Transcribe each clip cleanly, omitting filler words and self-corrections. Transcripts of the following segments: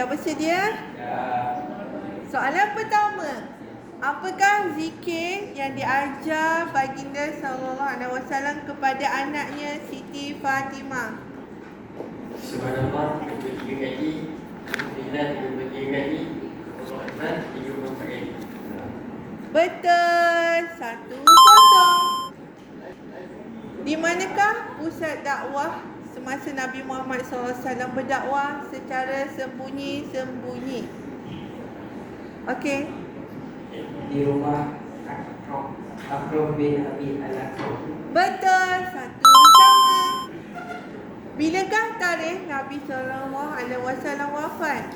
dah bersedia? Soalan pertama. Apakah zikir yang diajar baginda SAW kepada anaknya Siti Fatimah? Subhanallah 33 kali, Alhamdulillah 33 kali, Allahu Akbar 34 kali. Betul. 1-0. Di manakah pusat dakwah semasa Nabi Muhammad SAW berdakwah secara sembunyi-sembunyi? Okey. Di rumah Akrab bin Abi Al-Akrab. Betul. 1 sama. Bilakah tarikh Nabi SAW wafat?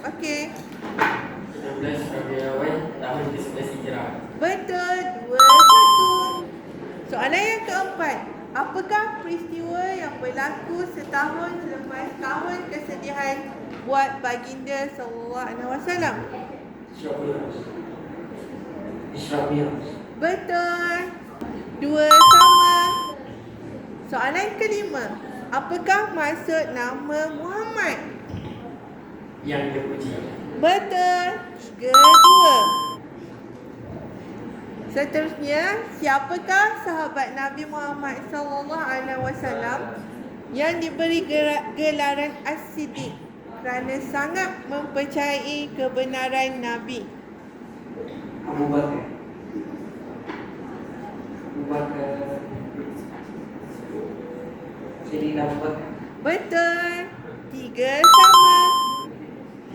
Okey. 16 Rabiul Awal tahun ke-11 Hijrah. Betul. 2-1. Soalan yang keempat. Apakah peristiwa yang berlaku setahun selepas tahun kesedihan buat baginda SAW? Isra Mi'raj. Betul. 2 sama. Soalan kelima. Apakah maksud nama Muhammad? Yang terpuji. Betul. 3-2. Seterusnya, siapakah sahabat Nabi Muhammad SAW yang diberi gelaran As-Siddiq kerana sangat mempercayai kebenaran Nabi? Abu Bakar. Sayyidina Abu Bakar. Betul. 3 sama.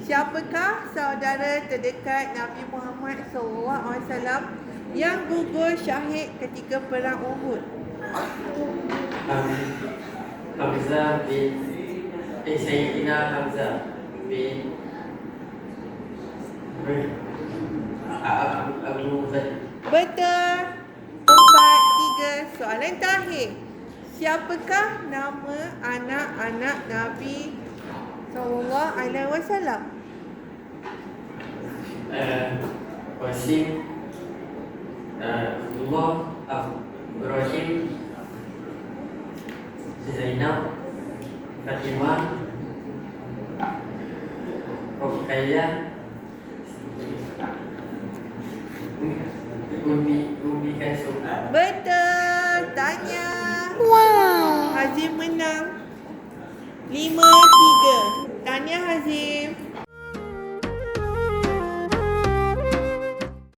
Siapakah saudara terdekat Nabi Muhammad SAW yang gugur syahid ketika perang Uhud? Hamzah bin Sayyidina Hamzah bin Abu Bakar. Betul. 4-3. Soalan terakhir. Siapakah nama anak-anak Nabi SAW? Qasim, Abdullah, Ibrahim, Zainab, Fatimah, Ruqayyah, Umi Kalsum. Betul. Tanya. Wow. Hazim menang 5-3. Tanya Hazim.